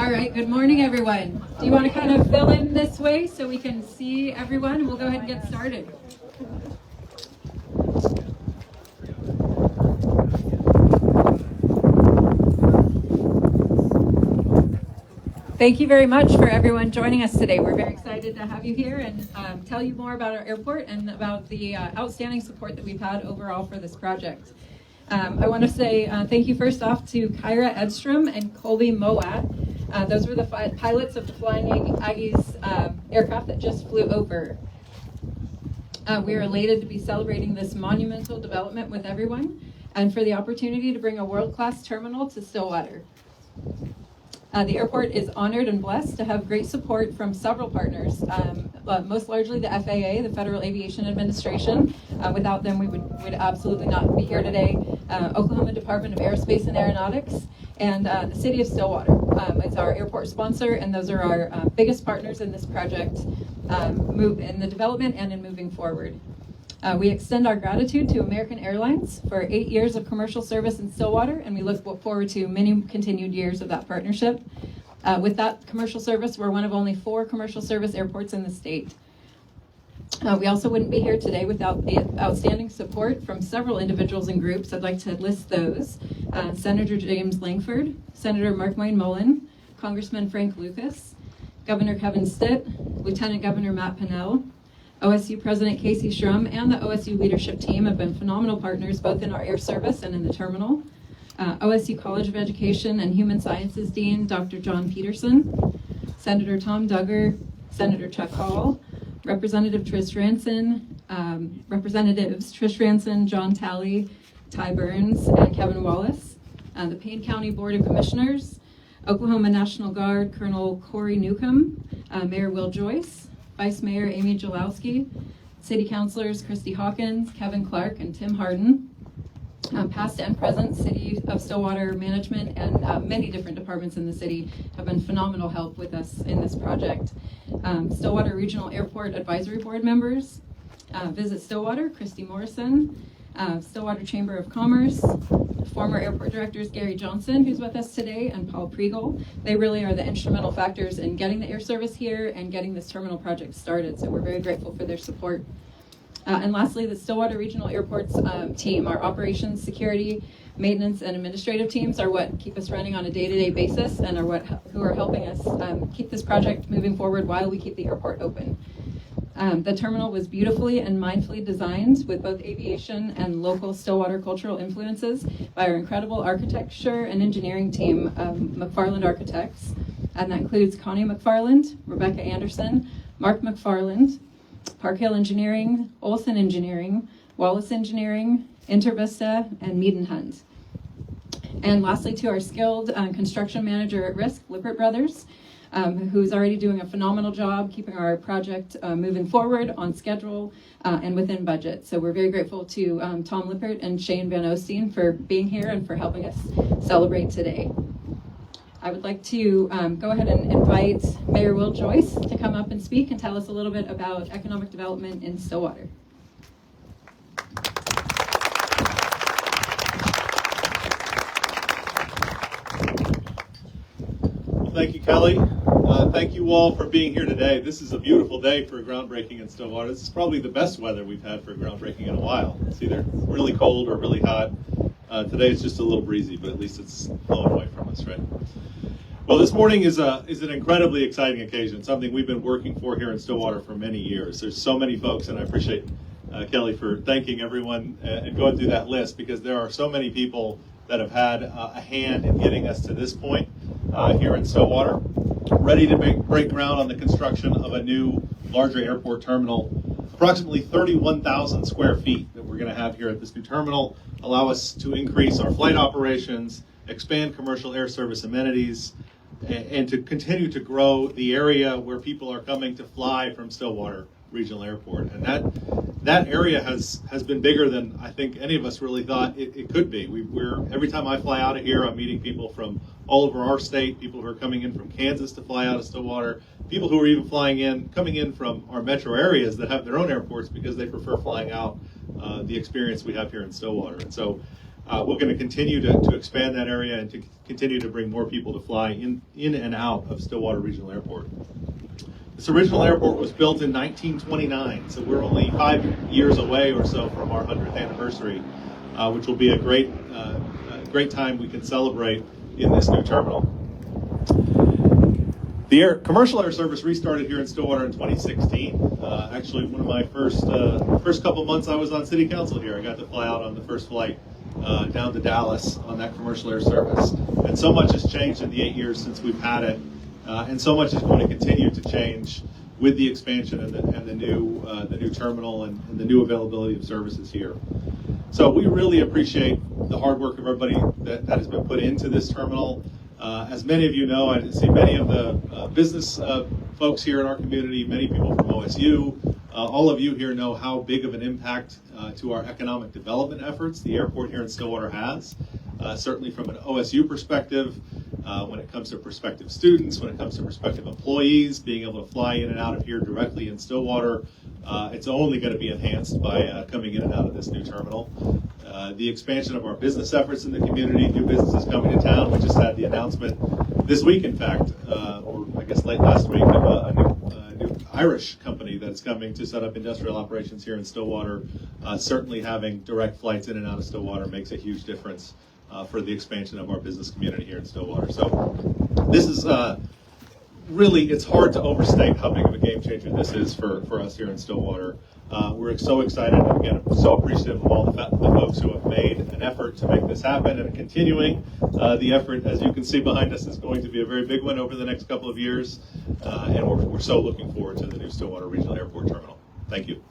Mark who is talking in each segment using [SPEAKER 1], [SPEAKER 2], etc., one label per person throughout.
[SPEAKER 1] All right, good morning, everyone. Do you want to kind of fill in this way so we can see everyone? We'll go ahead and get started. Thank you very much for everyone joining us today. We're very excited to have you here and tell you more about our airport and about the outstanding support that we've had overall for this project. I want to say thank you first off to Kyra Edstrom and Colby Moat. Those were the pilots of the Flying Aggies aircraft that just flew over. We are elated to be celebrating this monumental development with everyone and for the opportunity to bring a world-class terminal to Stillwater. The airport is honored and blessed to have great support from several partners, most largely the FAA, the Federal Aviation Administration. Without them, we would absolutely not be here today. Oklahoma Department of Aerospace and Aeronautics, and the City of Stillwater. It's our airport sponsor, and those are our biggest partners in this project, in the development and in moving forward. We extend our gratitude to American Airlines for 8 years of commercial service in Stillwater, and we look forward to many continued years of that partnership. With that commercial service, we're one of only 4 commercial service airports in the state. We also wouldn't be here today without the outstanding support from several individuals and groups. I'd like to list those. Senator James Langford, Senator Mark Moyne Mullen, Congressman Frank Lucas, Governor Kevin Stitt, Lieutenant Governor Matt Pinnell, OSU President Casey Schrum, and the OSU leadership team have been phenomenal partners both in our air service and in the terminal. OSU College of Education and Human Sciences Dean Dr. John Peterson, Senator Tom Duggar, Senator Chuck Hall, Representatives Trish Ranson, John Talley, Ty Burns, and Kevin Wallace, the Payne County Board of Commissioners, Oklahoma National Guard Colonel Corey Newcomb, Mayor Will Joyce, Vice Mayor Amy Jalowski, City Councilors Christy Hawkins, Kevin Clark, and Tim Harden, past and present City of Stillwater management and many different departments in the city have been phenomenal help with us in this project. Stillwater Regional Airport Advisory Board members, Visit Stillwater, Christy Morrison, Stillwater Chamber of Commerce, former airport directors Gary Johnson, who's with us today, and Paul Priegel. They really are the instrumental factors in getting the air service here and getting this terminal project started, so we're very grateful for their support. And lastly, the Stillwater Regional Airports team, our operations, security, maintenance, and administrative teams are what keep us running on a day-to-day basis and are who are helping us keep this project moving forward while we keep the airport open. The terminal was beautifully and mindfully designed with both aviation and local Stillwater cultural influences by our incredible architecture and engineering team of McFarland Architects. And that includes Connie McFarland, Rebecca Anderson, Mark McFarland, Park Hill Engineering, Olson Engineering, Wallace Engineering, Intervista, and Mead and Hunt. And lastly, to our skilled construction manager at risk, Lippert Brothers, who's already doing a phenomenal job keeping our project moving forward on schedule and within budget. So we're very grateful to Tom Lippert and Shane Van Osteen for being here and for helping us celebrate today. I would like to go ahead and invite Mayor Will Joyce to come up and speak and tell us a little bit about economic development in Stillwater.
[SPEAKER 2] Thank you, Kelly. Thank you all for being here today. This is a beautiful day for groundbreaking in Stillwater. This is probably the best weather we've had for groundbreaking in a while. It's either really cold or really hot. Today it's just a little breezy, but at least it's blowing away from us, right? Well, this morning is an incredibly exciting occasion, something we've been working for here in Stillwater for many years. There's so many folks, and I appreciate Kelly for thanking everyone and going through that list, because there are so many people that have had a hand in getting us to this point here in Stillwater, ready to break ground on the construction of a new, larger airport terminal, approximately 31,000 square feet that we're going to have here at this new terminal, allow us to increase our flight operations, expand commercial air service amenities, and to continue to grow the area where people are coming to fly from Stillwater Regional Airport. And that area has been bigger than I think any of us really thought it could be. Every time I fly out of here, I'm meeting people from all over our state, people who are coming in from Kansas to fly out of Stillwater, people who are even coming in from our metro areas that have their own airports because they prefer flying out the experience we have here in Stillwater. And so we're going to continue to expand that area and to continue to bring more people to fly in and out of Stillwater Regional Airport. This original airport was built in 1929, so we're only 5 years away or so from our 100th anniversary, which will be a great time we can celebrate in this new terminal. The commercial air service restarted here in Stillwater in 2016. Actually, one of my first couple months I was on city council here, I got to fly out on the first flight down to Dallas on that commercial air service. And so much has changed in the 8 years since we've had it, and so much is going to continue to change with the expansion and the new terminal and the new availability of services here. So we really appreciate the hard work of everybody that has been put into this terminal. As many of you know, I see many of the business folks here in our community, many people from OSU. All of you here know how big of an impact to our economic development efforts the airport here in Stillwater has. Certainly from an OSU perspective, when it comes to prospective students, when it comes to prospective employees, being able to fly in and out of here directly in Stillwater, it's only going to be enhanced by coming in and out of this new terminal. The expansion of our business efforts in the community, new businesses coming to town. We just had the announcement this week, in fact, or I guess late last week, of a new Irish company that's coming to set up industrial operations here in Stillwater. Certainly having direct flights in and out of Stillwater makes a huge difference for the expansion of our business community here in Stillwater. So this is really, it's hard to overstate how big of a game changer this is for us here in Stillwater. We're so excited, and again, I'm so appreciative of all the folks who have made an effort to make this happen and continuing the effort. As you can see behind us, is going to be a very big one over the next couple of years, and we're so looking forward to the new Stillwater Regional Airport Terminal. Thank you.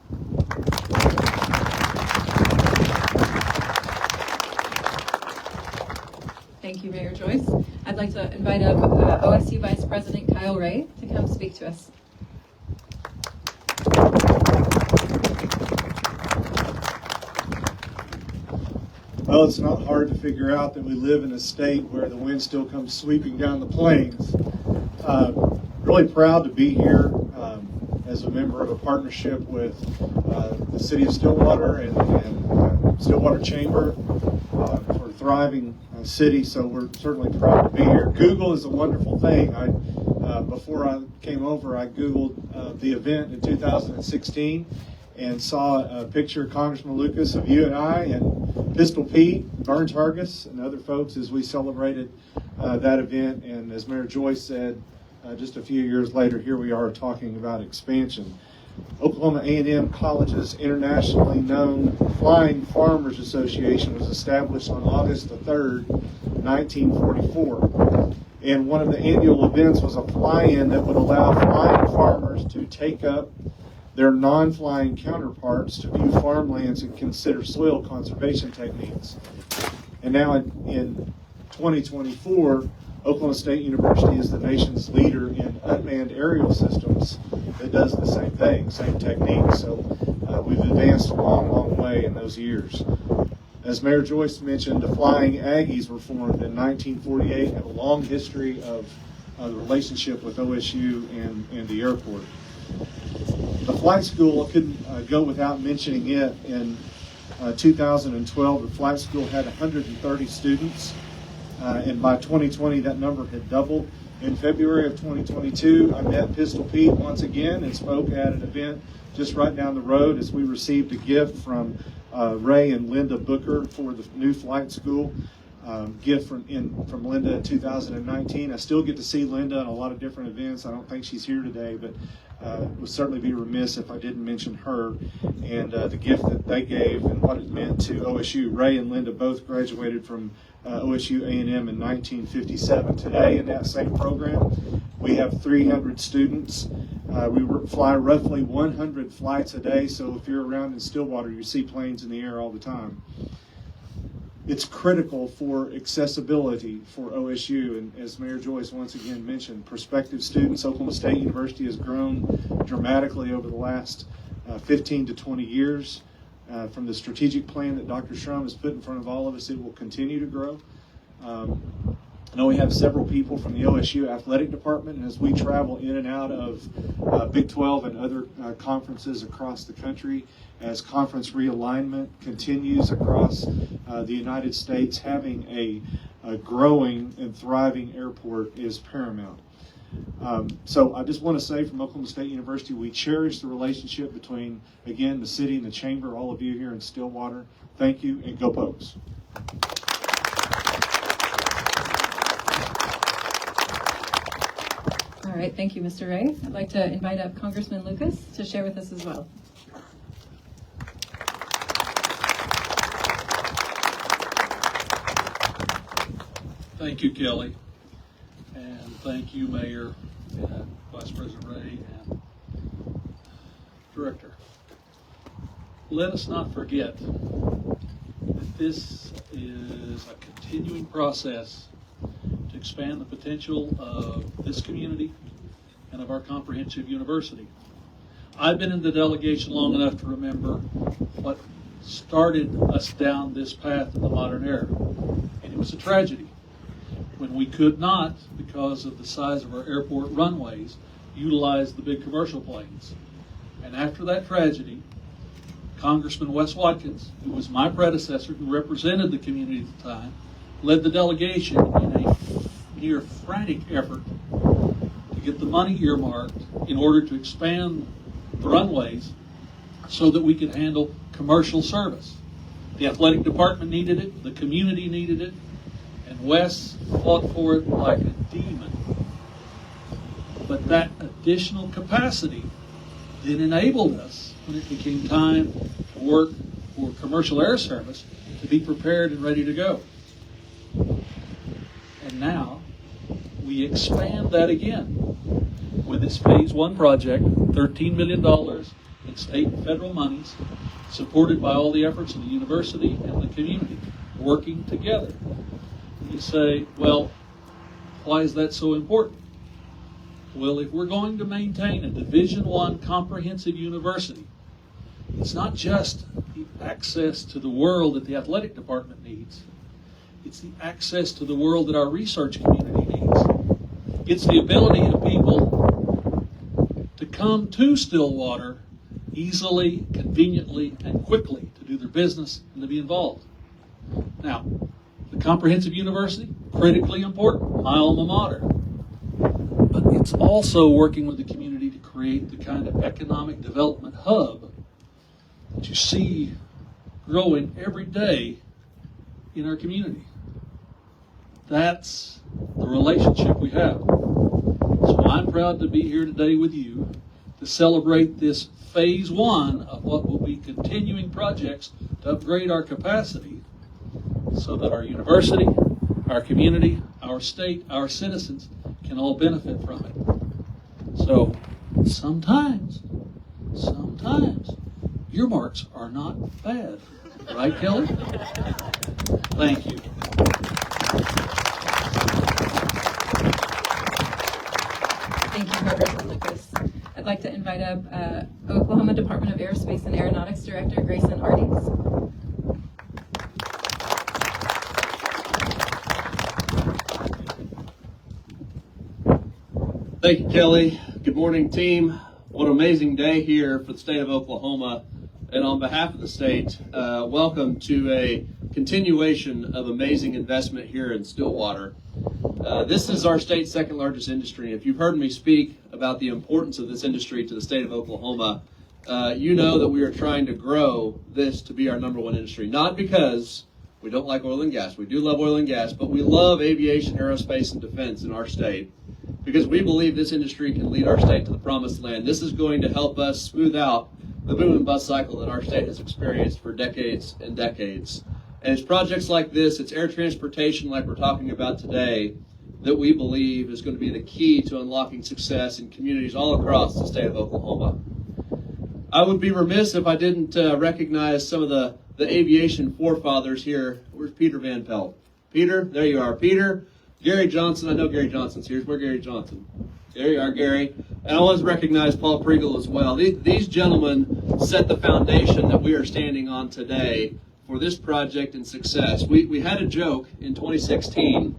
[SPEAKER 1] Thank you, Mayor Joyce. I'd like to invite up OSU Vice President Kyle Ray to come speak to us.
[SPEAKER 3] Well, it's not hard to figure out that we live in a state where the wind still comes sweeping down the plains. Really proud to be here as a member of a partnership with the City of Stillwater and Stillwater Chamber for a thriving city, so we're certainly proud to be here. Google is a wonderful thing. Before I came over, I Googled the event in 2016 and saw a picture of Congressman Lucas of you and I and Pistol Pete, Burns Hargis, and other folks as we celebrated that event. And as Mayor Joyce said, just a few years later, here we are talking about expansion. Oklahoma A&M College's internationally known Flying Farmers Association was established on August the 3rd, 1944. And one of the annual events was a fly-in that would allow flying farmers to take up their non-flying counterparts to view farmlands and consider soil conservation techniques. And now in 2024, Oklahoma State University is the nation's leader in unmanned aerial systems that does the same thing, same techniques. So we've advanced a long, long way in those years. As Mayor Joyce mentioned, the Flying Aggies were formed in 1948, have a long history of the relationship with OSU and the airport. The flight school, couldn't go without mentioning it. In 2012, the flight school had 130 students, and by 2020 that number had doubled. In February of 2022, I met Pistol Pete once again and spoke at an event just right down the road as we received a gift from Ray and Linda Booker for the new flight school. Gift from Linda in 2019. I still get to see Linda in a lot of different events. I don't think she's here today, but would certainly be remiss if I didn't mention her and the gift that they gave and what it meant to OSU. Ray and Linda both graduated from OSU A&M in 1957. Today in that same program, we have 300 students. We fly roughly 100 flights a day, so if you're around in Stillwater, you see planes in the air all the time. It's critical for accessibility for OSU, and as Mayor Joyce once again mentioned, prospective students. Oklahoma State University has grown dramatically over the last 15 to 20 years. From the strategic plan that Dr. Shrum has put in front of all of us, it will continue to grow. I know we have several people from the OSU athletic department, and as we travel in and out of Big 12 and other conferences across the country, as conference realignment continues across the United States, having a growing and thriving airport is paramount. So I just want to say from Oklahoma State University, we cherish the relationship between, again, the city and the chamber, all of you here in Stillwater. Thank you, and go Pokes.
[SPEAKER 1] All right, thank you, Mr. Ray. I'd like to invite up Congressman Lucas to share with us as well.
[SPEAKER 4] Thank you, Kelly, and thank you, Mayor, and Vice President Ray, and Director. Let us not forget that this is a continuing process to expand the potential of this community and of our comprehensive university. I've been in the delegation long enough to remember what started us down this path in the modern era, and it was a tragedy when we could not, because of the size of our airport runways, utilize the big commercial planes. And after that tragedy, Congressman Wes Watkins, who was my predecessor, who represented the community at the time, led the delegation in a near frantic effort to get the money earmarked in order to expand the runways so that we could handle commercial service. The athletic department needed it, the community needed it, and Wes fought for it like a demon. But that additional capacity then enabled us, when it became time to work for commercial air service, to be prepared and ready to go. And now we expand that again with this phase one project, $13 million in state and federal monies, supported by all the efforts of the university and the community working together. You say, well, why is that so important? Well, if we're going to maintain a Division I comprehensive university, it's not just the access to the world that the athletic department needs. It's the access to the world that our research community needs. It's the ability of people to come to Stillwater easily, conveniently, and quickly to do their business and to be involved. Now, the comprehensive university, critically important, my alma mater. But it's also working with the community to create the kind of economic development hub that you see growing every day in our community. That's the relationship we have. So I'm proud to be here today with you to celebrate this phase one of what will be continuing projects to upgrade our capacity so that our university, our community, our state, our citizens can all benefit from it. So sometimes, earmarks are not bad. Right, Kelly? Thank you.
[SPEAKER 1] Thank you, Congressman Lucas. I'd like to invite up Oklahoma Department of Aerospace and Aeronautics Director Grayson Ardes.
[SPEAKER 5] Thank you, Kelly. Good morning, team. What an amazing day here for the state of Oklahoma. And on behalf of the state, welcome to a continuation of amazing investment here in Stillwater. This is our state's second largest industry. If you've heard me speak about the importance of this industry to the state of Oklahoma, you know that we are trying to grow this to be our number one industry. Not because we don't like oil and gas. We do love oil and gas, but we love aviation, aerospace, and defense in our state because we believe this industry can lead our state to the promised land. This is going to help us smooth out the boom and bust cycle that our state has experienced for decades and decades. And it's projects like this, it's air transportation like we're talking about today, that we believe is going to be the key to unlocking success in communities all across the state of Oklahoma. I would be remiss if I didn't recognize some of the aviation forefathers here. Where's Peter Van Pelt? Peter, there you are. Peter, Gary Johnson, I know Gary Johnson's here. Where's Gary Johnson? There you are, Gary. And I want to recognize Paul Pregel as well. These gentlemen set the foundation that we are standing on today for this project and success. We had a joke in 2016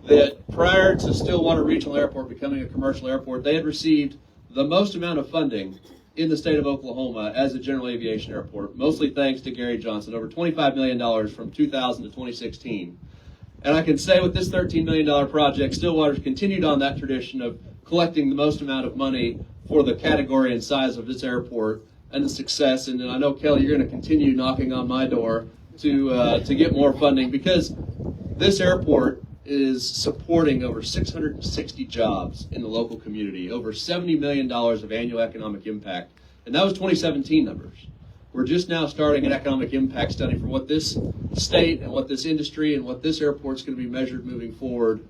[SPEAKER 5] that prior to Stillwater Regional Airport becoming a commercial airport, they had received the most amount of funding in the state of Oklahoma as a general aviation airport, mostly thanks to Gary Johnson, over $25 million from 2000 to 2016. And I can say with this $13 million project, Stillwater's continued on that tradition of collecting the most amount of money for the category and size of this airport and the success. And I know, Kelly, you're going to continue knocking on my door to get more funding, because this airport is supporting over 660 jobs in the local community, over $70 million of annual economic impact. And that was 2017 numbers. We're just now starting an economic impact study for what this state and what this industry and what this airport's going to be measured moving forward.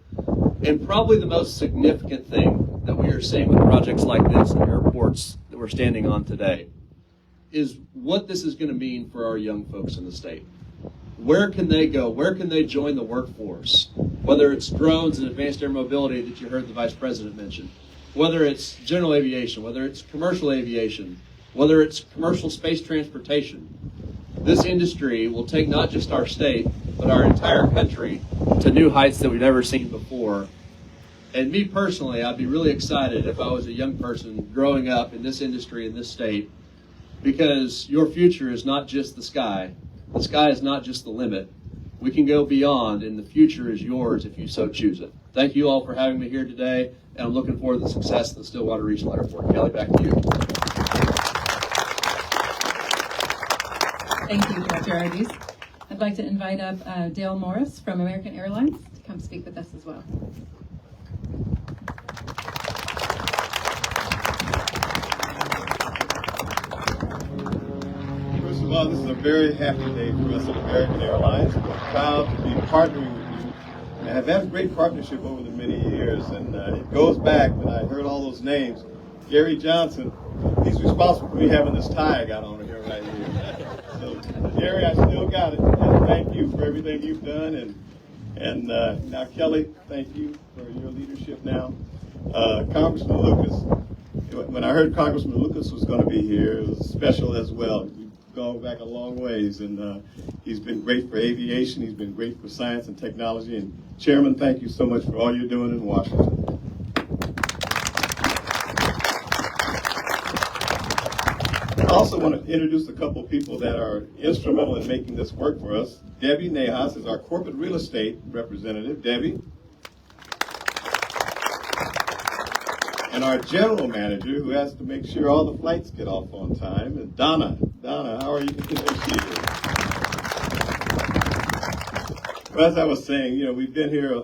[SPEAKER 5] And probably the most significant thing that we are seeing with projects like this and airports that we're standing on today is what this is going to mean for our young folks in the state. Where can they go? Where can they join the workforce? Whether it's drones and advanced air mobility that you heard the Vice President mention, whether it's general aviation, whether it's commercial aviation, whether it's commercial space transportation. This industry will take not just our state, but our entire country to new heights that we've never seen before. And me personally, I'd be really excited if I was a young person growing up in this industry in this state, because your future is not just the sky. The sky is not just the limit. We can go beyond, and the future is yours if you so choose it. Thank you all for having me here today, and I'm looking forward to the success of the Stillwater Regional Airport. Kelly, back to you.
[SPEAKER 1] Thank you, Director Ardes. I'd like to invite up Dale Morris from American Airlines to come speak with us as well.
[SPEAKER 6] First of all, this is a very happy day for us at American Airlines. We're proud to be partnering with you and have had a great partnership over the many years. And it goes back, when I heard all those names, Gary Johnson, he's responsible for me having this tie I got on here right here. So, Gary, I still got it. And thank you for everything you've done. And now, Kelly, thank you for your leadership now. Congressman Lucas, when I heard Congressman Lucas was going to be here, it was special as well. We've gone back a long ways, and he's been great for aviation. He's been great for science and technology. And Chairman, thank you so much for all you're doing in Washington. I also want to introduce a couple of people that are instrumental in making this work for us. Debbie Nahas is our corporate real estate representative. Debbie. And our general manager, who has to make sure all the flights get off on time, is Donna. Donna, how are you? Well, as I was saying, we've been here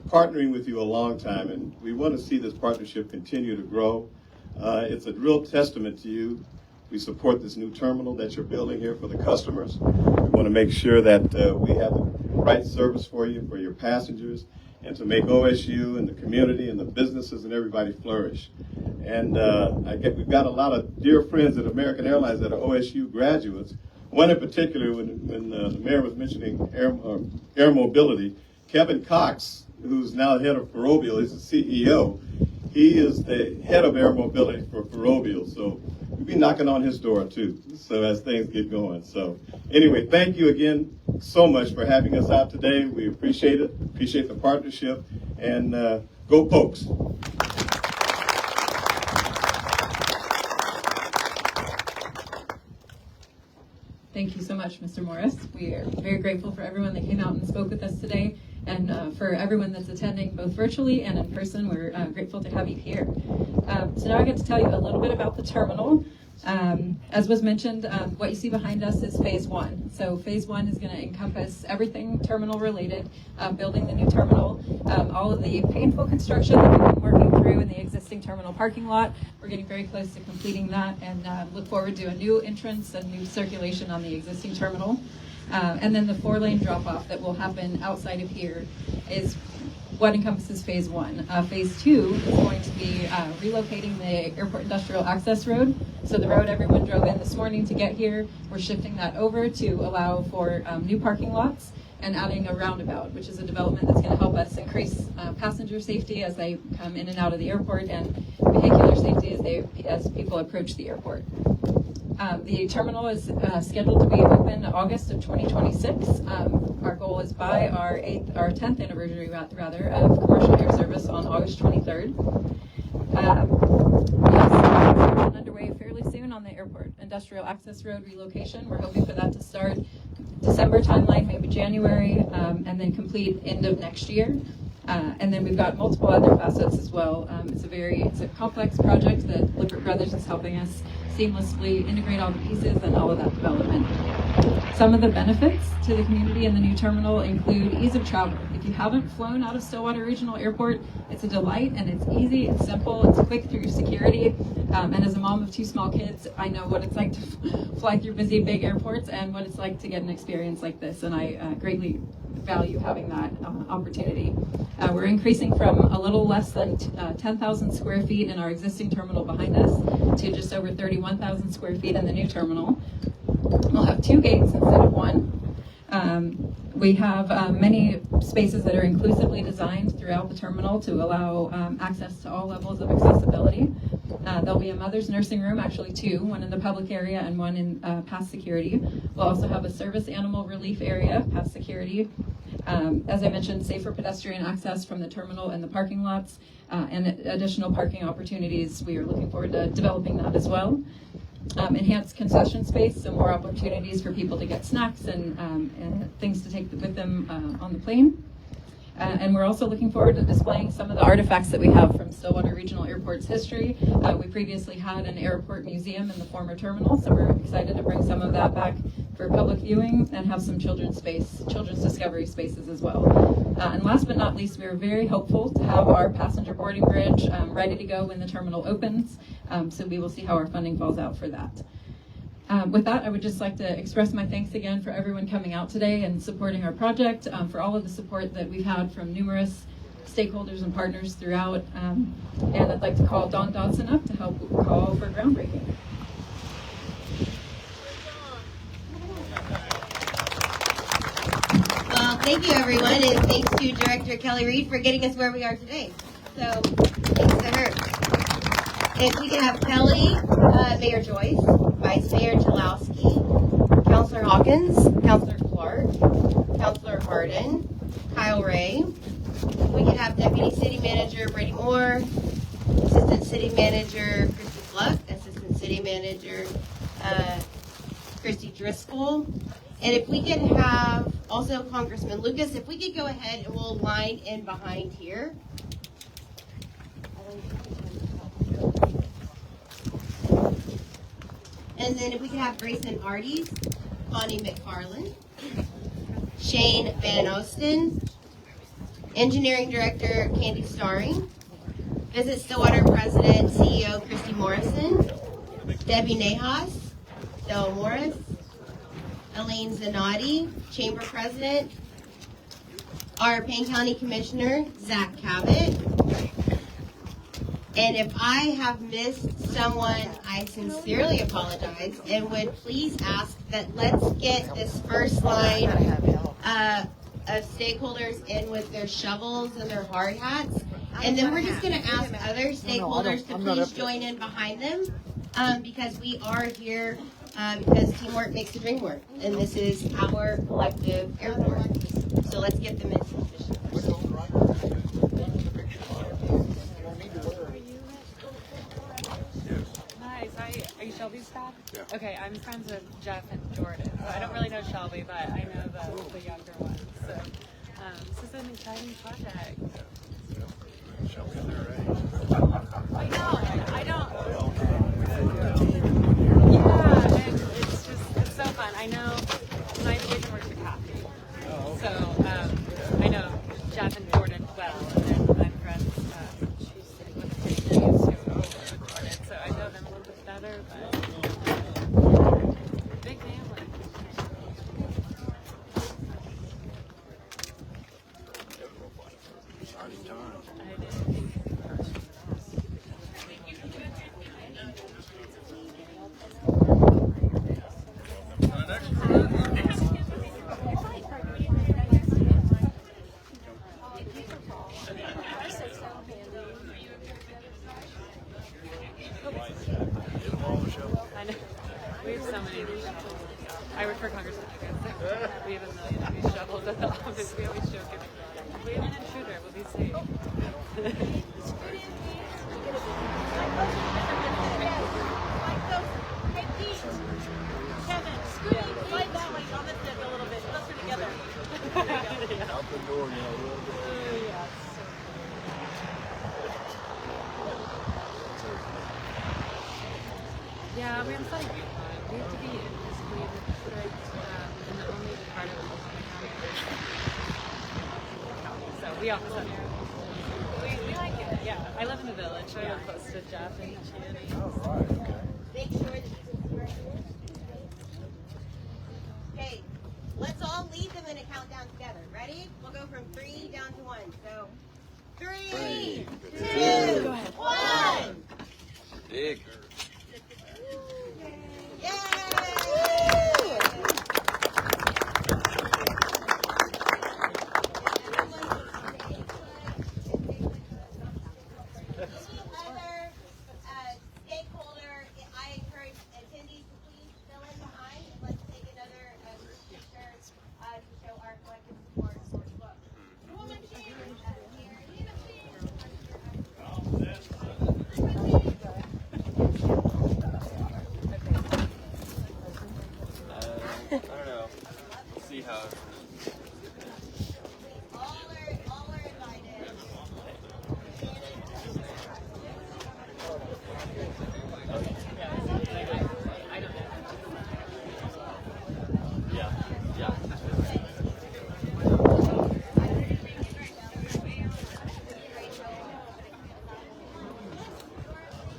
[SPEAKER 6] partnering with you a long time, and we want to see this partnership continue to grow. It's a real testament to you. We support this new terminal that you're building here for the customers. We want to make sure that we have the right service for you, for your passengers, and to make OSU and the community and the businesses and everybody flourish. And we've got a lot of dear friends at American Airlines that are OSU graduates. One in particular, when the mayor was mentioning air mobility, Kevin Cox, who's now head of Ferrovial, is the CEO. He is the head of air mobility for Ferrovial. So we'll be knocking on his door too, so as things get going. So anyway, thank you again so much for having us out today. We appreciate it, appreciate the partnership, and go Pokes.
[SPEAKER 1] Thank you so much, Mr. Morris. We are very grateful for everyone that came out and spoke with us today, and for everyone that's attending both virtually and in person. We're grateful to have you here. So now I get to tell you a little bit about the terminal. As was mentioned, what you see behind us is phase one. So phase one is going to encompass everything terminal related, building the new terminal, all of the painful construction that we've been working through in the existing terminal parking lot. We're getting very close to completing that, and look forward to a new entrance and new circulation on the existing terminal. And then the 4-lane drop-off that will happen outside of here is what encompasses phase one. Phase two is going to be relocating the airport industrial access road. So the road everyone drove in this morning to get here, we're shifting that over to allow for new parking lots and adding a roundabout, which is a development that's going to help us increase passenger safety as they come in and out of the airport, and vehicular safety as people approach the airport. The terminal is scheduled to be open August of 2026. Our goal is by our 10th anniversary rather of commercial air service on August 23rd. We also have construction underway fairly soon on the airport industrial access road relocation. We're hoping for that to start December timeline, maybe January, and then complete end of next year. And then we've got multiple other facets as well. It's a complex project that Lippert Brothers is helping us seamlessly integrate all the pieces and all of that development. Some of the benefits to the community in the new terminal include ease of travel. If you haven't flown out of Stillwater Regional Airport, it's a delight, and it's easy, it's simple, it's quick through security. And as a mom of 2 small kids, I know what it's like to fly through busy, big airports and what it's like to get an experience like this, and I greatly value having that opportunity. We're increasing from a little less than 10,000 square feet in our existing terminal behind us to just over 31,000 square feet in the new terminal. We'll have 2 gates instead of 1. We have many spaces that are inclusively designed throughout the terminal to allow access to all levels of accessibility. There'll be a mother's nursing room, actually 2, one in the public area and one in past security. We'll also have a service animal relief area, past security. As I mentioned, safer pedestrian access from the terminal and the parking lots, and additional parking opportunities. We are looking forward to developing that as well. Enhanced concession space, so more opportunities for people to get snacks and things to take with them on the plane. And we're also looking forward to displaying some of the artifacts that we have from Stillwater Regional Airport's history. We previously had an airport museum in the former terminal, so we're excited to bring some of that back for public viewing and have some children's discovery spaces as well. And last but not least, we are very hopeful to have our passenger boarding bridge ready to go when the terminal opens. So we will see how our funding falls out for that. With that, I would just like to express my thanks again for everyone coming out today and supporting our project, for all of the support that we've had from numerous stakeholders and partners throughout. And I'd like to call Dawn Dodson up to help call for groundbreaking.
[SPEAKER 7] Well, thank you, everyone, and thanks to Director Kelly Reed for getting us where we are today. So, thanks to her. If we can have Kelly, Mayor Joyce, Vice Mayor Chalowski, Councilor Hawkins, Councilor Clark, Councilor Harden, Kyle Ray. We can have Deputy City Manager Brady Moore, Assistant City Manager Christy Fluck, Assistant City Manager Christy Driscoll. And if we could have also Congressman Lucas, if we could go ahead and we'll line in behind here. And then if we could have Grayson Arties, Bonnie McFarland, Shane Van Osten, Engineering Director Candy Starring, Visit Stillwater President CEO Christy Morrison, Debbie Nahas, Del Morris, Elaine Zanotti, Chamber President, our Payne County Commissioner Zach Cabot. And if I have missed someone, I sincerely apologize and would please ask that let's get this first line of stakeholders in with their shovels and their hard hats. And then we're just going to ask other stakeholders to please join in behind them because we are here because teamwork makes the dream work. And this is our collective airport. So let's get them in position.
[SPEAKER 8] Are you Shelby's dad? Yeah. Okay, I'm friends with Jeff and Jordan. So I don't really know Shelby, but I know the younger one. So this is an exciting project.
[SPEAKER 9] Shelby in there, right?
[SPEAKER 8] I know. I don't. Yeah, and it's so fun. I know my education works for Kathy. So I know Jeff and Jordan well, and then I'm friends. She's with the kids too, with Jordan. So I know them a little bit better, but big family.
[SPEAKER 9] Exciting time.
[SPEAKER 8] I know. We have so many of these shovels. I work for Congressman Lucas. We have a million of these shovels. troubles at the office. We always joke about it. We have an intruder. We'll be safe.
[SPEAKER 10] Hey, Pete, Kevin, Scooty, slide that way on the tip a little bit, closer together.
[SPEAKER 9] Out the door now, a little bit.
[SPEAKER 8] Yeah, we're inside. We have to be in physically in the district, and the only part of Oklahoma County. So we also we like it. Yeah, I live in the village. So I live close to Jeff and Channing.
[SPEAKER 9] All right, okay.
[SPEAKER 7] Make sure that you can. Okay, let's all lead them in a countdown together. Ready? We'll go from 3 down to 1. So, 3, 2, 1.
[SPEAKER 9] Dig.
[SPEAKER 7] Stakeholder, I encourage attendees to please fill in behind and let's take another picture to show our collective support for the book. Woman King,
[SPEAKER 5] I don't know. We'll see how.
[SPEAKER 7] all are invited.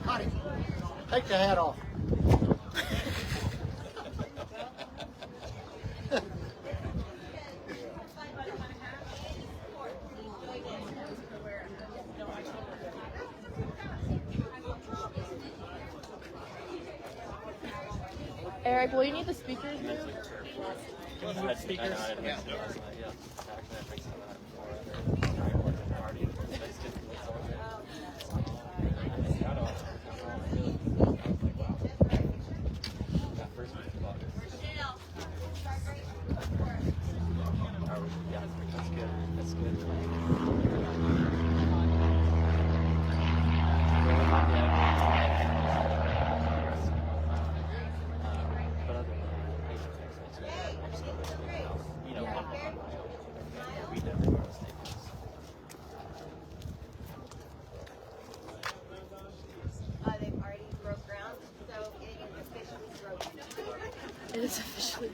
[SPEAKER 9] Connie, take the hat off.
[SPEAKER 10] Eric, will you need the speakers moved?
[SPEAKER 5] Speakers. That's good.
[SPEAKER 7] They've already broke ground, so it is officially broken.
[SPEAKER 10] It is officially.